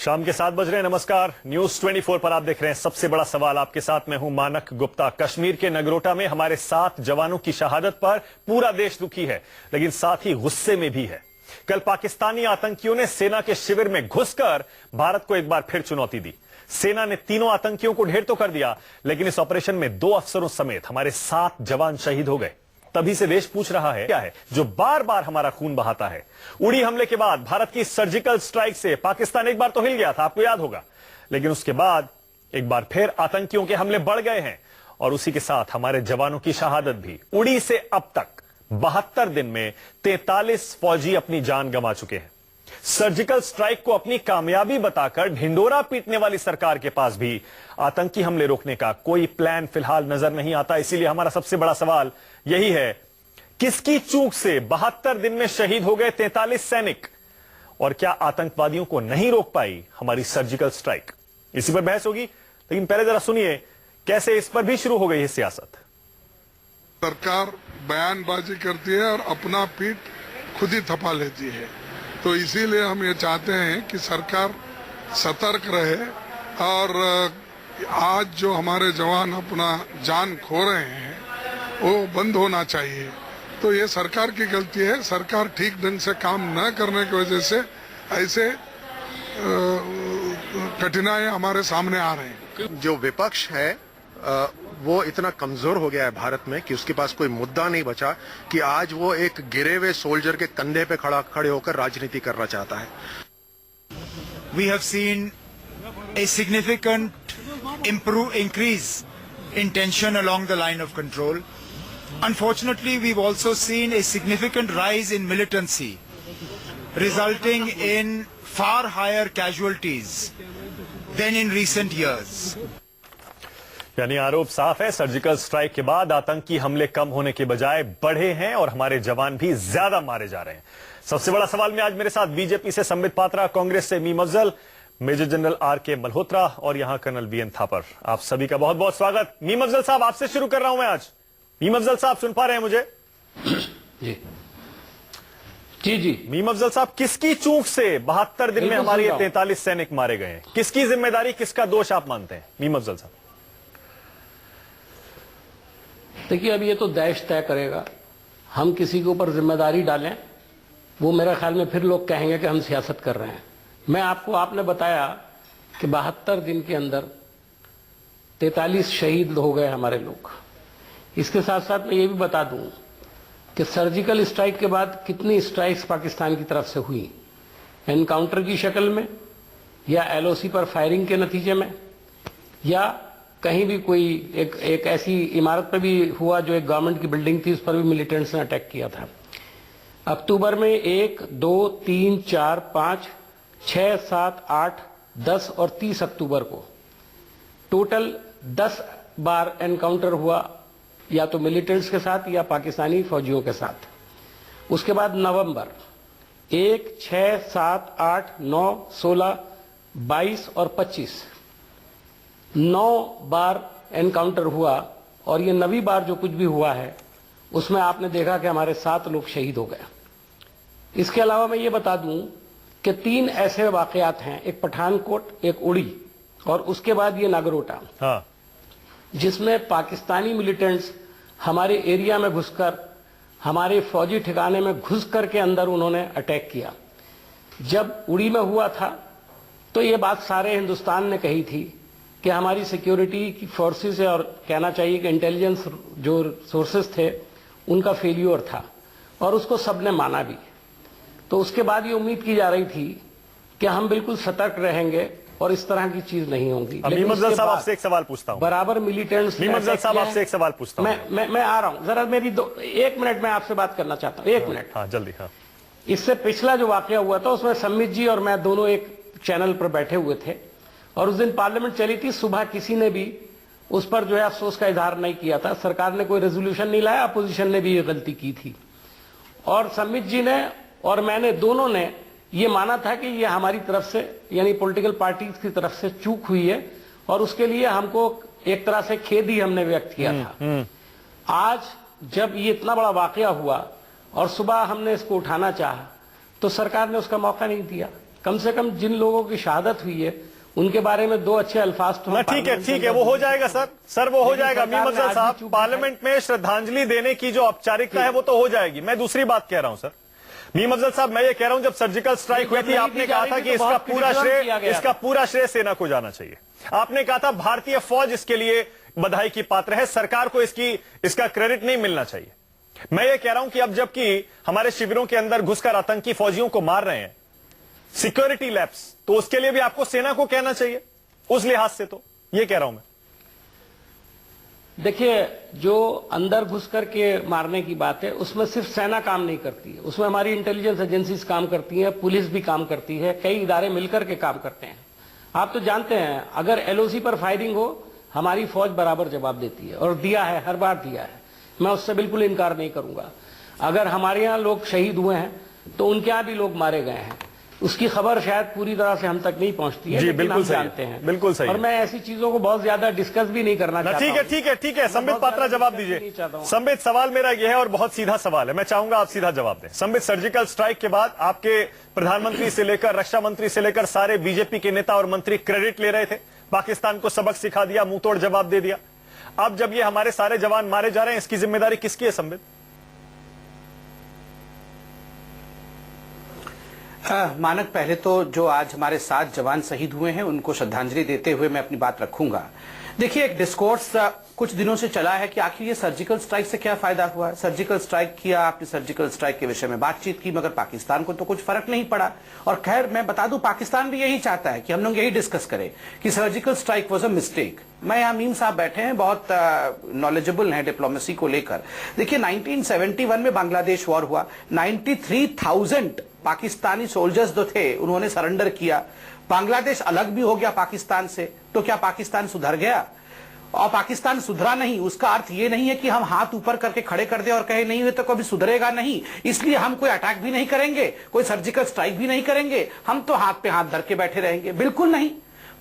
शाम के 7 बज रहे हैं। नमस्कार, न्यूज 24 पर आप देख रहे हैं सबसे बड़ा सवाल। आपके साथ मैं हूं मानक गुप्ता। कश्मीर के नगरोटा में हमारे 7 जवानों की शहादत पर पूरा देश दुखी है, लेकिन साथ ही गुस्से में भी है। कल पाकिस्तानी आतंकियों ने सेना के शिविर में घुसकर भारत को एक बार फिर चुनौती दी। सेना ने तीनों आतंकियों को ढेर तो कर दिया, लेकिन इस ऑपरेशन में 2 अफसरों समेत हमारे 7 जवान शहीद हो गए। तभी से देश पूछ रहा है क्या है जो बार बार हमारा खून बहाता है। उड़ी हमले के बाद भारत की सर्जिकल स्ट्राइक से पाकिस्तान एक बार तो हिल गया था, आपको याद होगा, लेकिन उसके बाद एक बार फिर आतंकियों के हमले बढ़ गए हैं और उसी के साथ हमारे जवानों की शहादत भी। उड़ी से अब तक 72 दिन में 43 फौजी अपनी जान गंवा चुके हैं। सर्जिकल स्ट्राइक को अपनी कामयाबी बताकर ढिंडोरा पीटने वाली सरकार के पास भी आतंकी हमले रोकने का कोई प्लान फिलहाल नजर नहीं आता। इसीलिए हमारा सबसे बड़ा सवाल यही है, किसकी चूक से 72 दिन में शहीद हो गए 43 सैनिक, और क्या आतंकवादियों को नहीं रोक पाई हमारी सर्जिकल स्ट्राइक? इसी पर बहस होगी, लेकिन पहले जरा सुनिए कैसे इस पर भी शुरू हो गई है सियासत। सरकार बयानबाजी करती है और अपना पीठ खुद ही थपा लेती है, तो इसीलिए हम ये चाहते हैं कि सरकार सतर्क रहे। और आज जो हमारे जवान अपना जान खो रहे हैं वो बंद होना चाहिए। तो ये सरकार की गलती है। सरकार ठीक ढंग से काम न करने की वजह से ऐसे कठिनाइयां हमारे सामने आ रहे हैं। जो विपक्ष है वो इतना कमजोर हो गया है भारत में कि उसके पास कोई मुद्दा नहीं बचा कि आज वो एक गिरे हुए सोल्जर के कंधे पे खड़े होकर राजनीति करना चाहता है। We have seen a significant increase in tension along the line of control. Unfortunately, we've also seen a significant rise in militancy, resulting in far higher casualties than in recent years. यानी आरोप साफ है, surgical strike के बाद आतंकी हमले कम होने के बजाय बढ़े हैं और हमारे जवान भी ज्यादा मारे जा रहे हैं। सबसे बड़ा सवाल में आज मेरे साथ बीजेपी से संबित पात्रा, कांग्रेस से Meem Afzal, major general R K. Malhotra और यहां कर्नल वी.एन. थापर। आप सभी का बहुत बहुत स्वागत। मीम अफजल साहब, आपसे शुरू कर रहा हूं मैं आज। मीम अफजल साहब, सुन पा रहे हैं मुझे? जी। मीम अफजल साहब, किसकी चूक से 72 दिन में हमारे 43 सैनिक मारे गए हैं? किसकी जिम्मेदारी, किसका दोष आप मानते हैं मीम अफजल साहब? देखिए, अब ये तो देश तय करेगा। हम किसी के ऊपर जिम्मेदारी डालें, वो मेरे ख्याल में फिर लोग कहेंगे कि हम सियासत कर रहे हैं। मैं आपने बताया कि 72 दिन के अंदर 43 शहीद हो गए हमारे लोग। इसके साथ साथ मैं ये भी बता दूं कि सर्जिकल स्ट्राइक के बाद कितनी स्ट्राइक्स पाकिस्तान की तरफ से हुई, एनकाउंटर की शक्ल में, या एलओसी पर फायरिंग के नतीजे में, या कहीं भी कोई एक ऐसी इमारत पर भी हुआ जो एक गवर्नमेंट की बिल्डिंग थी, उस पर भी मिलिटेंट्स ने अटैक किया था। अक्टूबर में 1, 2, 3, 4, 5, 6, 7, 8, 10 और 30 अक्टूबर को टोटल 10 बार एनकाउंटर हुआ, या तो मिलिटेंट्स के साथ या पाकिस्तानी फौजियों के साथ। उसके बाद नवंबर 1, 6, 7, 8, 9, 16, 22 और 25 9 बार एनकाउंटर हुआ, और ये 9वीं बार जो कुछ भी हुआ है उसमें आपने देखा कि हमारे 7 लोग शहीद हो गए। इसके अलावा मैं ये बता दूं कि 3 ऐसे वाकयात हैं, एक पठानकोट, एक उड़ी और उसके बाद ये नागरोटा, हाँ, जिसमें पाकिस्तानी मिलिटेंट्स हमारे एरिया में घुसकर, हमारे फौजी ठिकाने में घुस करके अंदर उन्होंने अटैक किया। जब उड़ी में हुआ था तो ये बात सारे हिंदुस्तान ने कही थी कि हमारी सिक्योरिटी की फोर्सेस है, और कहना चाहिए कि इंटेलिजेंस जो सोर्सेस थे उनका फेल्योर था, और उसको सबने माना भी। तो उसके बाद ये उम्मीद की जा रही थी कि हम बिल्कुल सतर्क रहेंगे और इस तरह की चीज नहीं होगी। मीम अफजल साहब, आपसे एक सवाल पूछता हूं। बराबर मिलिटेंट्स, मीम अफजल साहब, आपसे एक सवाल पूछता हूं। मैं आ रहा हूं, जरा मेरी 1 मिनट में आपसे बात करना चाहता हूं। 1 मिनट। हाँ, जल्दी। हाँ, इससे पिछला जो वाकया हुआ था उसमें संबित जी और मैं दोनों एक चैनल पर बैठे हुए थे, और उस दिन पार्लियामेंट चली थी। सुबह किसी ने भी उस पर जो है अफसोस का इजहार नहीं किया था। सरकार ने कोई रेजोल्यूशन नहीं लाया, अपोजिशन ने भी ये गलती की थी, और संबित जी ने और मैंने दोनों ने ये माना था कि ये हमारी तरफ से, यानी पॉलिटिकल पार्टीज की तरफ से चूक हुई है, और उसके लिए हमको एक तरह से खेद ही हमने व्यक्त किया था। आज जब ये इतना बड़ा वाकया हुआ और सुबह हमने इसको उठाना चाहा तो सरकार ने उसका मौका नहीं दिया। कम से कम जिन लोगों की शहादत हुई है उनके बारे में 2 अच्छे अल्फाज तो हम ठीक है, पार्लियामेंट ठीक के है, वो अंदर हो जाएगा सर वो हो लेकिन जाएगा। सरकार मीम ने अफजल आज साहब, भी चूक पार्लियामेंट में श्रद्धांजलि देने की जो औपचारिकता है वो तो हो जाएगी। मैं दूसरी बात कह रहा हूं सर, मीम अफजल साहब, मैं ये कह रहा हूं, जब सर्जिकल स्ट्राइक हुई थी आपने कहा था कि इसका पूरा श्रेय सेना को जाना चाहिए। आपने कहा था भारतीय फौज इसके लिए बधाई की पात्र है, सरकार को इसका क्रेडिट नहीं मिलना चाहिए। मैं ये कह रहा हूं कि अब जबकि हमारे शिविरों के अंदर घुसकर आतंकी फौजियों को मार रहे हैं, सिक्योरिटी लैप्स, तो उसके लिए भी आपको सेना को कहना चाहिए उस लिहाज से। तो ये कह रहा हूं मैं। देखिए, जो अंदर घुस करके मारने की बात है उसमें सिर्फ सेना काम नहीं करती है, उसमें हमारी इंटेलिजेंस एजेंसीज काम करती हैं, पुलिस भी काम करती है, कई इदारे मिलकर के काम करते हैं। आप तो जानते हैं अगर एलओसी पर फायरिंग हो हमारी फौज बराबर जवाब देती है, और दिया है, हर बार दिया है, मैं उससे बिल्कुल इनकार नहीं करूंगा। अगर हमारे यहाँ लोग शहीद हुए हैं तो उनके यहाँ भी लोग मारे गए हैं, उसकी खबर शायद पूरी तरह से हम तक नहीं पहुंचती है, लेकिन हम जानते हैं। बिल्कुल सही। और मैं ऐसी चीजों को बहुत ज्यादा डिस्कस भी नहीं करना चाहता। ठीक है संबित पात्रा, जवाब दीजिए। संबित, सवाल मेरा यह है और बहुत सीधा सवाल है, मैं चाहूंगा आप सीधा जवाब दें। संबित, सर्जिकल स्ट्राइक के बाद आपके प्रधानमंत्री से लेकर रक्षा मंत्री से लेकर सारे बीजेपी के नेता और मंत्री क्रेडिट ले रहे थे, पाकिस्तान को सबक सिखा दिया, मुंह तोड़ जवाब दे दिया। अब जब ये हमारे सारे जवान मारे जा रहे हैं, इसकी जिम्मेदारी किसकी है संबित? मानक, पहले तो जो आज हमारे 7 जवान शहीद हुए हैं उनको श्रद्धांजलि देते हुए मैं अपनी बात रखूंगा। देखिए, एक डिस्कोर्स कुछ दिनों से चला है कि आखिर ये सर्जिकल स्ट्राइक से क्या फायदा हुआ। सर्जिकल स्ट्राइक किया, आपने सर्जिकल स्ट्राइक के विषय में बातचीत की, मगर पाकिस्तान को तो कुछ फर्क नहीं पड़ा। और खैर, मैं बता दूं, पाकिस्तान भी यही चाहता है कि हम लोग यही डिस्कस करें कि surgical strike was a mistake. मैं यहाँ मीम साहब बैठे हैं, बहुत नॉलेजेबल हैं डिप्लोमेसी को लेकर। देखिए, 1971 में बांग्लादेश वॉर हुआ, 93,000 पाकिस्तानी सोल्जर्स जो थे उन्होंने सरेंडर किया। बांग्लादेश अलग भी हो गया पाकिस्तान से, तो क्या पाकिस्तान सुधर गया? और पाकिस्तान सुधरा नहीं, उसका अर्थ ये नहीं है कि हम हाथ ऊपर करके खड़े कर दे और कहे नहीं हुए तो कभी सुधरेगा नहीं, इसलिए हम कोई अटैक भी नहीं करेंगे, कोई सर्जिकल स्ट्राइक भी नहीं करेंगे, हम तो हाथ पे हाथ धर के बैठे रहेंगे। बिल्कुल नहीं।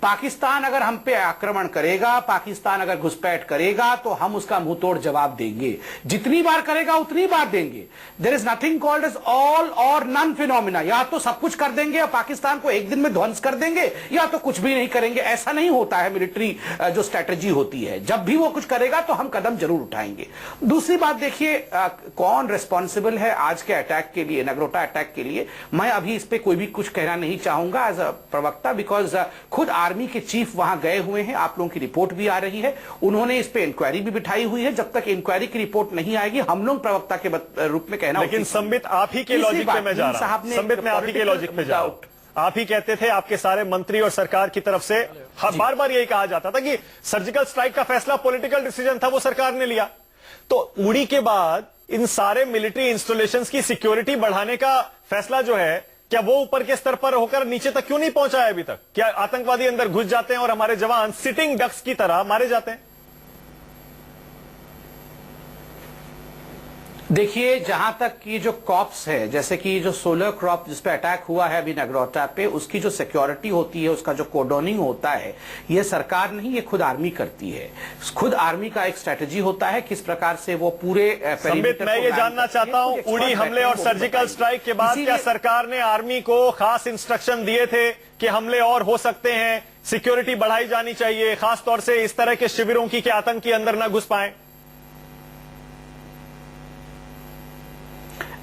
पाकिस्तान अगर हम पे आक्रमण करेगा, पाकिस्तान अगर घुसपैठ करेगा, तो हम उसका मुंह तोड़ जवाब देंगे। जितनी बार करेगा उतनी बार देंगे। There is nothing called as all or none phenomena. या तो सब कुछ कर देंगे और पाकिस्तान को एक दिन में ध्वंस कर देंगे, या तो कुछ भी नहीं करेंगे। ऐसा नहीं होता है मिलिट्री जो स्ट्रेटेजी होती है। जब भी वो कुछ करेगा तो हम कदम जरूर उठाएंगे। दूसरी बात देखिए, कौन रिस्पॉन्सिबल है आज के अटैक के लिए, नगरोटा अटैक के लिए। मैं अभी इस पे कोई भी कुछ कहना नहीं चाहूंगा एज अ प्रवक्ता, बिकॉज खुद आर्मी के चीफ वहां गए हुए हैं, आप लोगों की रिपोर्ट भी आ रही है, उन्होंने इस पे इंक्वायरी भी बिठाई हुई है। जब तक इंक्वायरी की रिपोर्ट नहीं आएगी, हम लोग प्रवक्ता के रूप में कहना। लेकिन संबित, आप ही के लॉजिक पे मैं जा रहा हूं। संबित, मैं आप ही के लॉजिक पे जा रहा हूं। आप ही कहते थे, आपके सारे मंत्री और सरकार की तरफ से बार बार यही कहा जाता था कि सर्जिकल स्ट्राइक का फैसला पॉलिटिकल डिसीजन था, वो सरकार ने लिया। तो उड़ी के बाद इन सारे मिलिट्री इंस्टॉलेशंस की सिक्योरिटी बढ़ाने का फैसला जो है, क्या वो ऊपर के स्तर पर होकर नीचे तक क्यों नहीं पहुंचा है अभी तक? क्या आतंकवादी अंदर घुस जाते हैं और हमारे जवान सिटिंग डक्स की तरह मारे जाते हैं? देखिए, जहां तक ये जो कॉप्स है, जैसे कि जो सोलर क्रॉप जिस पे अटैक हुआ है अभी नगरोटा पे, उसकी जो सिक्योरिटी होती है, उसका जो कोडोनिंग होता है, ये सरकार नहीं, ये खुद आर्मी करती है। खुद आर्मी का एक स्ट्रेटेजी होता है किस प्रकार से वो पूरे संबित, मैं ये जानना चाहता हूं, उड़ी हमले और सर्जिकल स्ट्राइक के बाद क्या सरकार ने आर्मी को खास इंस्ट्रक्शन दिए थे कि हमले और हो सकते हैं, सिक्योरिटी बढ़ाई जानी चाहिए, खासतौर से इस तरह के शिविरों की कि आतंकी अंदर न घुस पाए?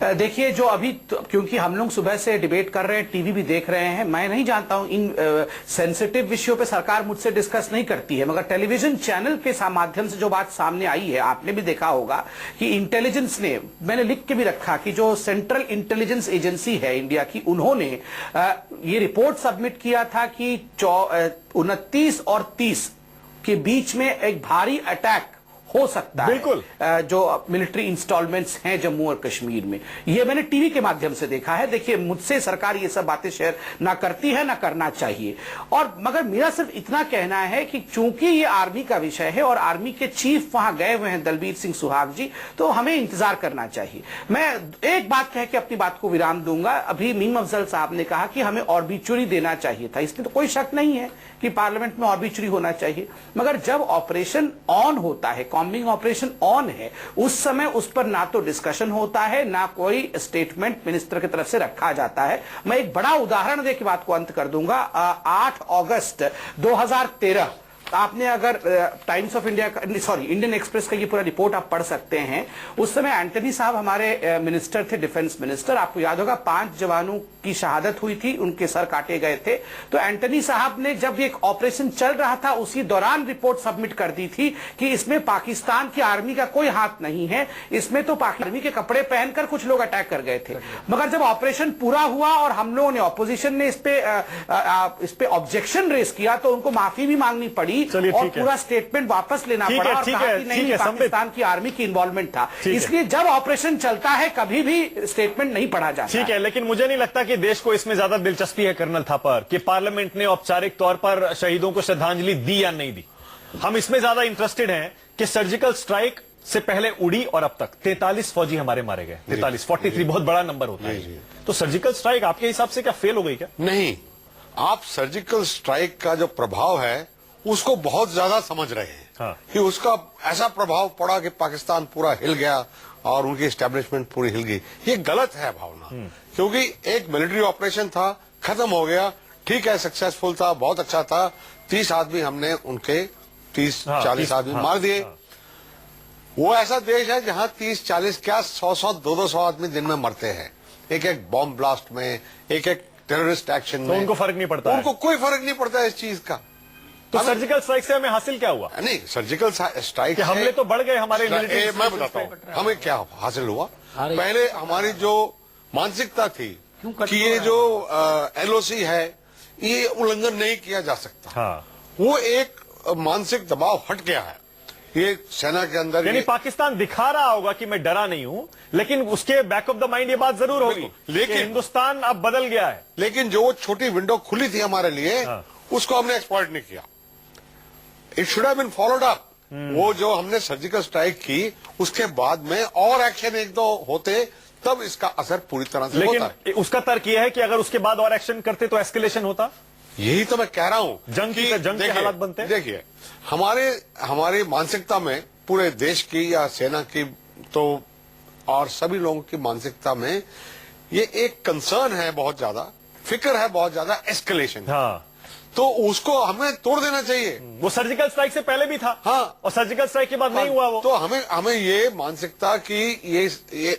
देखिए, जो अभी क्योंकि हम लोग सुबह से डिबेट कर रहे हैं, टीवी भी देख रहे हैं, मैं नहीं जानता हूं, इन सेंसिटिव विषयों पे सरकार मुझसे डिस्कस नहीं करती है, मगर टेलीविजन चैनल के माध्यम से जो बात सामने आई है, आपने भी देखा होगा कि इंटेलिजेंस ने, मैंने लिख के भी रखा कि जो सेंट्रल इंटेलिजेंस एजेंसी है इंडिया की, उन्होंने ये रिपोर्ट सबमिट किया था कि 29 और 30 के बीच में एक भारी अटैक हो सकता बिल्कुल है जो मिलिट्री इंस्टॉलमेंट्स हैं जम्मू और कश्मीर में। ये मैंने टीवी के माध्यम से देखा है। देखिए, मुझसे सरकार ये सब बातें शेयर ना करती है, ना करना चाहिए। और मगर मेरा सिर्फ इतना कहना है कि चूंकि ये आर्मी का विषय है और आर्मी के चीफ वहां गए हुए हैं, दलबीर सिंह सुहाग जी, तो हमें इंतजार करना चाहिए। मैं एक बात कह के अपनी बात को विराम दूंगा। अभी मीम अफजल साहब ने कहा कि हमें ऑर्बिचुरी देना चाहिए था, इसमें तो कोई शक नहीं है कि पार्लियामेंट में ऑर्बिचुरी होना चाहिए, मगर जब ऑपरेशन ऑन होता है, बॉम्बिंग ऑपरेशन ऑन है, उस समय उस पर ना तो डिस्कशन होता है, ना कोई स्टेटमेंट मिनिस्टर की तरफ से रखा जाता है। मैं एक बड़ा उदाहरण दे के बात को अंत कर दूंगा। 8 अगस्त 2013 आपने अगर times of India, sorry Indian express का ये पूरा रिपोर्ट आप पढ़ सकते हैं। उस समय एंटनी साहब हमारे मिनिस्टर थे, डिफेंस मिनिस्टर। आपको याद होगा 5 जवानों की शहादत हुई थी, उनके सर काटे गए थे। तो एंटनी साहब ने जब एक ऑपरेशन चल रहा था उसी दौरान रिपोर्ट सबमिट कर दी थी कि इसमें पाकिस्तान की आर्मी का कोई हाथ नहीं है, इसमें तो पाकिस्तान आर्मी के कपड़े पहनकर कुछ लोग अटैक कर गए थे। मगर जब ऑपरेशन पूरा हुआ और हम लोगों ने, ऑपोजिशन ने इस पे ऑब्जेक्शन रेज किया तो उनको माफी भी मांगनी पड़ी और पूरा स्टेटमेंट वापस लेना पड़ा और कहा कि नहीं, पाकिस्तान की आर्मी की इन्वॉल्वमेंट था। इसलिए जब ऑपरेशन चलता है कभी भी स्टेटमेंट नहीं पढ़ा जाता। ठीक है, लेकिन मुझे नहीं लगता कि देश को इसमें ज्यादा दिलचस्पी है कर्नल थापर कि पार्लियामेंट ने औपचारिक तौर पर शहीदों को श्रद्धांजलि दी या नहीं दी। हम इसमें ज्यादा इंटरेस्टेड हैं कि सर्जिकल स्ट्राइक से पहले उड़ी और अब तक 43 फौजी हमारे मारे गए। 43 बहुत बड़ा नंबर होता है। तो सर्जिकल स्ट्राइक आपके हिसाब से क्या फेल हो गई क्या? नहीं, आप सर्जिकल स्ट्राइक का जो प्रभाव है उसको बहुत ज्यादा समझ रहे हैं। हाँ। कि उसका ऐसा प्रभाव पड़ा कि पाकिस्तान पूरा हिल गया और उनकी एस्टेब्लिशमेंट पूरी हिल गई। ये गलत है भावना, क्योंकि एक मिलिट्री ऑपरेशन था, खत्म हो गया, ठीक है, सक्सेसफुल था, बहुत अच्छा था। 30 आदमी हमने उनके 30-40 आदमी मार दिए। वो ऐसा देश है जहां 30-40 क्या 100-100, 200 आदमी दिन में मरते हैं, एक बॉम्ब ब्लास्ट में, एक टेररिस्ट एक्शन में। उनको फर्क नहीं पड़ता, उनको कोई फर्क नहीं पड़ता इस चीज का। तो सर्जिकल स्ट्राइक से हमें हासिल क्या हुआ? नहीं, सर्जिकल स्ट्राइक हमले तो बढ़ गए हमारे मिलिट्री। मैं बताता हूँ हमें क्या हासिल हुआ। पहले हमारी जो मानसिकता थी कि ये जो एलओसी है ये उल्लंघन नहीं किया जा सकता, हाँ। वो एक मानसिक दबाव हट गया है। ये सेना के अंदर, यानी पाकिस्तान दिखा रहा होगा कि मैं डरा नहीं हूं, लेकिन उसके बैक ऑफ द माइंड ये बात जरूर होगी लेकिन हिंदुस्तान अब बदल गया है। लेकिन जो वो छोटी विंडो खुली थी हमारे लिए, हाँ। उसको हमने एक्सप्लॉइट नहीं किया। It should have been followed up. वो जो हमने सर्जिकल स्ट्राइक की उसके बाद में और एक्शन 1-2 होते तब इसका असर पूरी तरह से होता है। लेकिन उसका तर्क यह है कि अगर उसके बाद और एक्शन करते तो एस्केलेशन होता। यही तो मैं कह रहा हूं, जंग के हालात बनते हैं। देखिए, हमारी मानसिकता में, पूरे देश की या सेना की तो और सभी लोगों की मानसिकता में ये एक कंसर्न है, बहुत ज्यादा फिक्र है, बहुत ज्यादा एस्केलेशन। हाँ। तो उसको हमें तोड़ देना चाहिए। वो सर्जिकल स्ट्राइक से पहले भी था। हाँ। और सर्जिकल स्ट्राइक के बाद नहीं हुआ वो। तो हमें ये मानसिकता की ये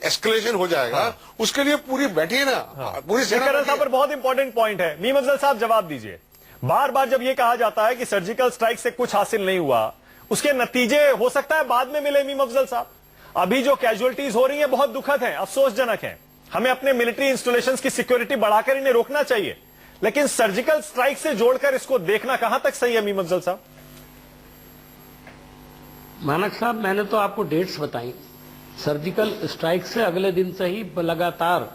एस्केलेशन हो जाएगा। हाँ। उसके लिए पूरी बैठिए ना। हाँ। पूरी सेना पर बहुत इंपॉर्टेंट पॉइंट है। मीम अफजल साहब जवाब दीजिए। बार बार जब ये कहा जाता है कि सर्जिकल स्ट्राइक से कुछ हासिल नहीं हुआ, उसके नतीजे हो सकता है बाद में मिले। मीम अफजल साहब, अभी जो कैजुअलिटीज हो रही है बहुत दुखद है, अफसोसजनक है। हमें अपने मिलिट्री इंस्टॉलेशंस की सिक्योरिटी बढ़ाकर इन्हें रोकना चाहिए, लेकिन सर्जिकल स्ट्राइक से जोड़कर इसको देखना कहां तक सही है? मीम अफजल साहब। मानक साहब, मैंने तो आपको डेट्स बताई। सर्जिकल स्ट्राइक से अगले दिन से ही लगातार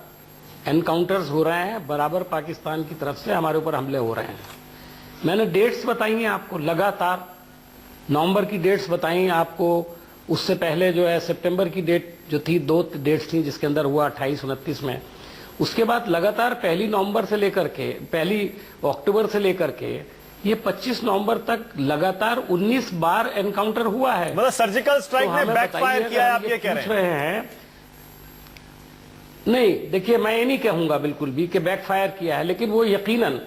एनकाउंटर्स हो रहे हैं, बराबर पाकिस्तान की तरफ से हमारे ऊपर हमले हो रहे हैं। मैंने डेट्स बताई हैं आपको, लगातार नवंबर की डेट्स बताई हैं आपको। उससे पहले जो है सितंबर की डेट जो थी, 2 डेट्स थी जिसके अंदर हुआ 28-29 में। उसके बाद लगातार 1 नवंबर से लेकर के 1 अक्टूबर से लेकर के ये 25 नवंबर तक लगातार 19 बार एनकाउंटर हुआ है। मतलब सर्जिकल स्ट्राइक ने बैकफायर किया है, आप ये कह रहे हैं? नहीं, देखिए, मैं ये नहीं कहूंगा बिल्कुल भी कि बैकफायर किया है, लेकिन वो यकीनन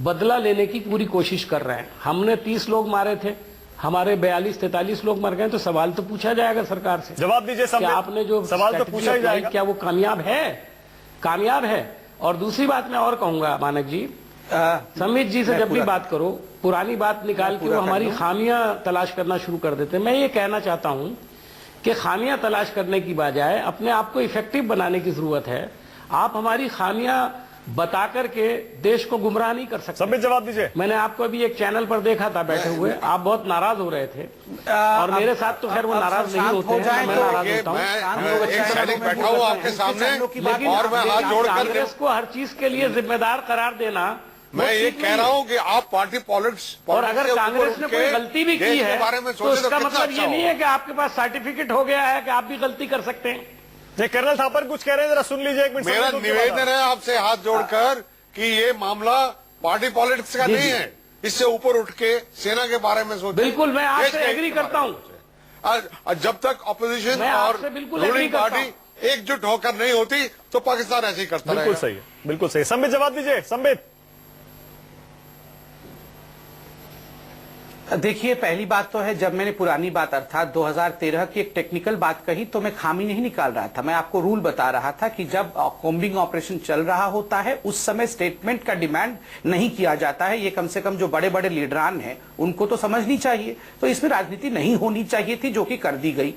बदला लेने की पूरी कोशिश कर रहे हैं। हमने 30 लोग मारे थे, हमारे 42-43 लोग मर गए, तो सवाल तो पूछा जाएगा सरकार से। जवाब दीजिए। आपने जो सवाल तो पूछा ही जाएगा, क्या वो कामयाब है? और दूसरी बात मैं और कहूंगा, मानक जी, समित जी से जब भी बात करो, पुरानी बात निकाल के वो हमारी खामियां तलाश करना शुरू कर देते हैं। मैं ये कहना चाहता हूं कि खामियां तलाश करने की बजाय अपने आप को इफेक्टिव बनाने की जरूरत है। आप हमारी खामियां बता करके देश को गुमराह नहीं कर सकते। समित जवाब दीजिए। मैंने आपको अभी एक चैनल पर देखा था बैठे हुए, आप बहुत नाराज हो रहे थे और मेरे साथ तो खैर वो नाराज नहीं होते हैं, मैं नाराज होता हूँ। एक सैनिक बैठा हुआ आपके सामने और मैं हाथ जोड़कर कांग्रेस को हर चीज के लिए जिम्मेदार करार देना, मैं ये कह रहा हूँ कि आप पार्टी पॉलिटिक्स, और अगर कांग्रेस ने कोई गलती भी की है तो इसका मतलब ये नहीं है कि आपके पास सर्टिफिकेट हो गया है कि आप भी गलती कर सकते हैं। कर्नल थापर कुछ कह रहे हैं, जरा सुन लीजिए एक मिनट। मेरा निवेदन है आपसे हाथ जोड़कर कि ये मामला पार्टी पॉलिटिक्स का नहीं है, इससे ऊपर उठ के सेना के बारे में सोचें। बिल्कुल, मैं आपसे एग्री करता हूं। जब तक ऑपोजिशन मैं और आपसे बिल्कुल agree रूलिंग करता पार्टी एकजुट होकर नहीं होती तो पाकिस्तान ऐसे ही करता बिल्कुल रहेगा। सही है, बिल्कुल सही। संबित जवाब दीजिए। संबित, देखिए, पहली बात तो है, जब मैंने पुरानी बात अर्थात 2013 की एक टेक्निकल बात कही तो मैं खामी नहीं निकाल रहा था। मैं आपको रूल बता रहा था कि जब कॉम्बिंग ऑपरेशन चल रहा होता है उस समय स्टेटमेंट का डिमांड नहीं किया जाता है। ये कम से कम जो बड़े बड़े लीडरान हैं उनको तो समझनी चाहिए। तो इसमें राजनीति नहीं होनी चाहिए थी, जो कि कर दी गई।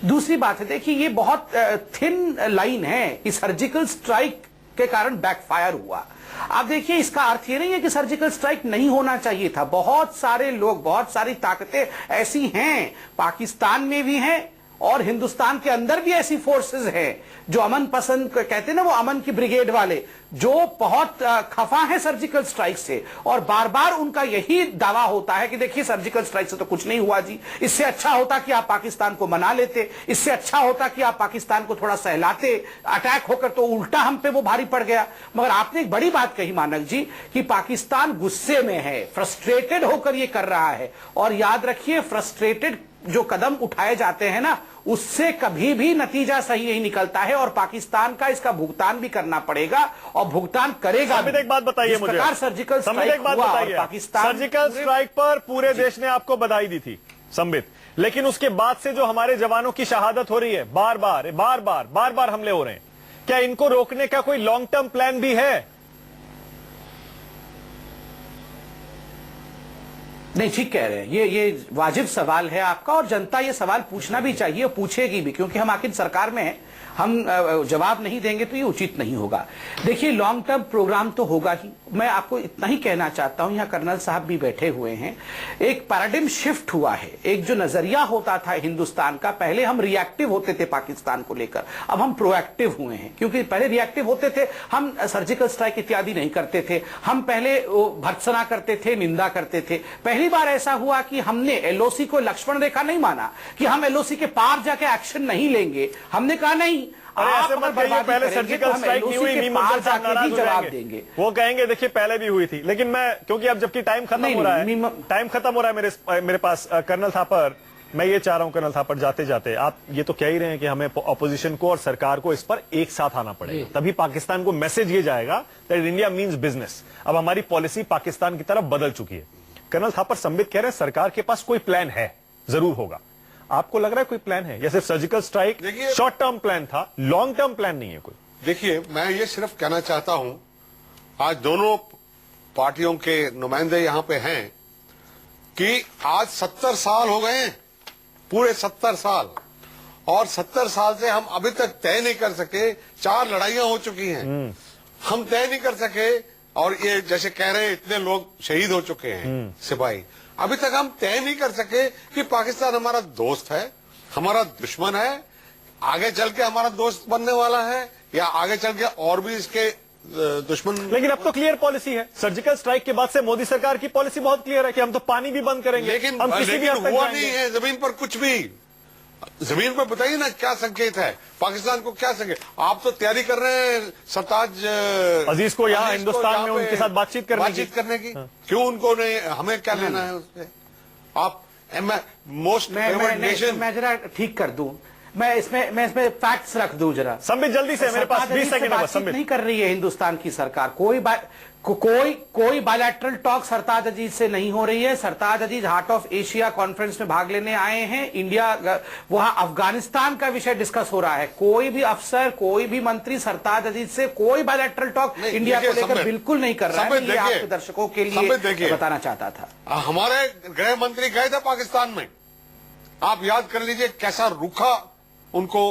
दूसरी बात है, देखिए, ये बहुत थिन लाइन है कि सर्जिकल स्ट्राइक के कारण बैकफायर हुआ। आप देखिए, इसका अर्थ ये नहीं है कि सर्जिकल स्ट्राइक नहीं होना चाहिए था। बहुत सारे लोग, बहुत सारी ताकतें ऐसी हैं, पाकिस्तान में भी हैं और हिंदुस्तान के अंदर भी ऐसी फोर्सेस हैं जो अमन पसंद कहते हैं ना, वो अमन की ब्रिगेड वाले, जो बहुत खफा है सर्जिकल स्ट्राइक से। और बार बार उनका यही दावा होता है कि देखिए, सर्जिकल स्ट्राइक से तो कुछ नहीं हुआ जी, इससे अच्छा होता कि आप पाकिस्तान को मना लेते, इससे अच्छा होता कि आप पाकिस्तान को थोड़ा सहलाते, अटैक होकर तो उल्टा हम पे वो भारी पड़ गया। मगर आपने एक बड़ी बात कही मानक जी कि पाकिस्तान गुस्से में है, फ्रस्ट्रेटेड होकर ये कर रहा है। और याद रखिए, फ्रस्ट्रेटेड जो कदम उठाए जाते हैं ना, उससे कभी भी नतीजा सही नहीं निकलता है और पाकिस्तान का इसका भुगतान भी करना पड़ेगा और भुगतान करेगा। संबित, एक बात बताइए मुझे। सर्जिकल संबित, एक बात बताइए। पाकिस्तान सर्जिकल स्ट्राइक पर पूरे देश ने आपको बधाई दी थी संबित, लेकिन उसके बाद से जो हमारे जवानों की शहादत हो रही है, बार बार हमले हो रहे हैं, क्या इनको रोकने का कोई लॉन्ग टर्म प्लान भी है? नहीं, ठीक कह रहे हैं। ये वाजिब सवाल है आपका और जनता ये सवाल पूछना भी चाहिए और पूछेगी भी, क्योंकि हम आखिर सरकार में हैं। हम जवाब नहीं देंगे तो ये उचित नहीं होगा। देखिए, लॉन्ग टर्म प्रोग्राम तो होगा ही। मैं आपको इतना ही कहना चाहता हूं, यहाँ कर्नल साहब भी बैठे हुए हैं, एक पैराडिम शिफ्ट हुआ है। एक जो नजरिया होता था हिंदुस्तान का, पहले हम रिएक्टिव होते थे पाकिस्तान को लेकर, अब हम प्रोएक्टिव हुए हैं। क्योंकि पहले रिएक्टिव होते थे, हम सर्जिकल स्ट्राइक इत्यादि नहीं करते थे, हम पहले भर्त्सना करते थे, निंदा करते थे। पहली बार ऐसा हुआ कि हमने एलओसी को लक्ष्मण रेखा नहीं माना कि हम एलओसी के पार जाके एक्शन नहीं लेंगे। हमने कहा नहीं, ऐसे मत कहिए, पहले सर्जिकल स्ट्राइक नहीं हुई, मीम अफजल साहब नाराज हो जवाब जाएंगे। देंगे। वो कहेंगे देखिए पहले भी हुई थी। लेकिन मैं, क्योंकि अब जबकि टाइम खत्म हो रहा है मेरे पास कर्नल थापर, मैं ये चाह रहा हूं कर्नल थापर, जाते जाते आप ये तो कह ही रहे हैं कि हमें ऑपोजिशन को और सरकार को इस पर एक साथ आना पड़ेगा, तभी पाकिस्तान को मैसेज ये जाएगा दैट इंडिया मीन्स बिजनेस। अब हमारी पॉलिसी पाकिस्तान की तरफ बदल चुकी है। कर्नल थापर, संबित कह रहे हैं सरकार के पास कोई प्लान है, जरूर होगा। आपको लग रहा है कोई प्लान है या सिर्फ surgical strike short term plan था, लॉन्ग टर्म प्लान नहीं है कोई? देखिए, मैं ये सिर्फ कहना चाहता हूं, आज दोनों पार्टियों के नुमाइंदे यहां पे हैं कि आज 70 साल हो गए हैं, पूरे 70 साल, और 70 साल से हम अभी तक तय नहीं कर सके। 4 लड़ाइयां हो चुकी हैं, हम तय नहीं कर सके। और ये जैसे कह रहे हैं, इतने लोग शहीद हो चुके हैं सिपाही, अभी तक हम तय नहीं कर सके कि पाकिस्तान हमारा दोस्त है, हमारा दुश्मन है, आगे चल के हमारा दोस्त बनने वाला है, या आगे चल के और भी इसके दुश्मन। लेकिन अब तो क्लियर पॉलिसी है। सर्जिकल स्ट्राइक के बाद से मोदी सरकार की पॉलिसी बहुत क्लियर है कि हम तो पानी भी बंद करेंगे, लेकिन हम किसी भी हद तक हुआ जाएंगे। नहीं है जमीन पर कुछ भी। जमीन पर बताइए ना क्या संकेत है पाकिस्तान को, क्या संकेत? आप तो तैयारी कर रहे हैं सरताज अजीज को यहाँ हिंदुस्तान में उनके साथ बातचीत करने की। हाँ। क्यों उनको नहीं, हमें क्या लेना है उससे? आप मोस्ट फेवरेट नेशन। मैं जरा ठीक कर दूं, मैं इसमें फैक्ट्स रख दूं जरा। संबित जल्दी से, मेरे पास 20 सेकंड है। संबित नहीं कर रही है हिंदुस्तान की सरकार, कोई बायलैटरल टॉक सरताज अजीज से नहीं हो रही है। सरताज अजीज हार्ट ऑफ एशिया कॉन्फ्रेंस में भाग लेने आए हैं। इंडिया, वहां अफगानिस्तान का विषय डिस्कस हो रहा है। कोई भी अफसर, कोई भी मंत्री सरताज अजीज से कोई बायलैटरल टॉक इंडिया को लेकर बिल्कुल नहीं कर रहा है। ये आपके दर्शकों के लिए बताना चाहता था। हमारे गृह मंत्री गए थे पाकिस्तान में, आप याद कर लीजिए कैसा रूखा उनको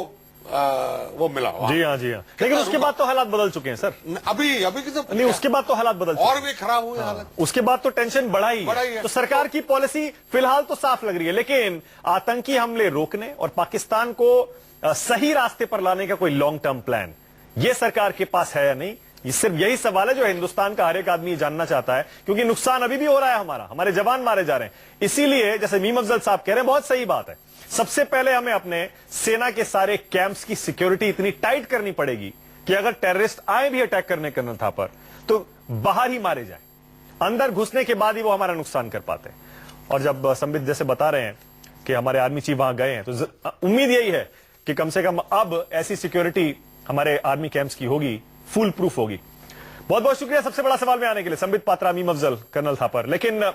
वो मिला। जी हाँ। लेकिन उसके बाद तो हालात बदल चुके हैं सर। अभी की तो नहीं, उसके बाद तो हालात बदल चुके और भी खराब हुए हालत। उसके बाद तो टेंशन बढ़ा ही है। तो सरकार की पॉलिसी फिलहाल तो साफ लग रही है, लेकिन आतंकी हमले रोकने और पाकिस्तान को सही रास्ते पर लाने का कोई लॉन्ग टर्म प्लान ये सरकार के पास है या नहीं, ये सिर्फ यही सवाल है जो हिंदुस्तान का हर एक आदमी जानना चाहता है। क्योंकि नुकसान अभी भी हो रहा है, हमारे जवान मारे जा रहे हैं। इसीलिए जैसे मीम अफजल साहब कह रहे हैं, बहुत सही बात है, सबसे पहले हमें अपने सेना के सारे कैंप्स की सिक्योरिटी इतनी टाइट करनी पड़ेगी कि अगर टेररिस्ट आए भी अटैक करने कर्नल थापर तो बाहर ही मारे जाए, अंदर घुसने के बाद ही वो हमारा नुकसान कर पाते हैं। और जब संबित जैसे बता रहे हैं कि हमारे आर्मी चीफ वहां गए हैं, तो उम्मीद यही है कि कम से कम अब ऐसी सिक्योरिटी हमारे आर्मी कैंप्स की होगी, फुल प्रूफ होगी। बहुत बहुत शुक्रिया सबसे बड़ा सवाल में आने के लिए, संबित पात्रा, मीम अफजल, कर्नल थापर। लेकिन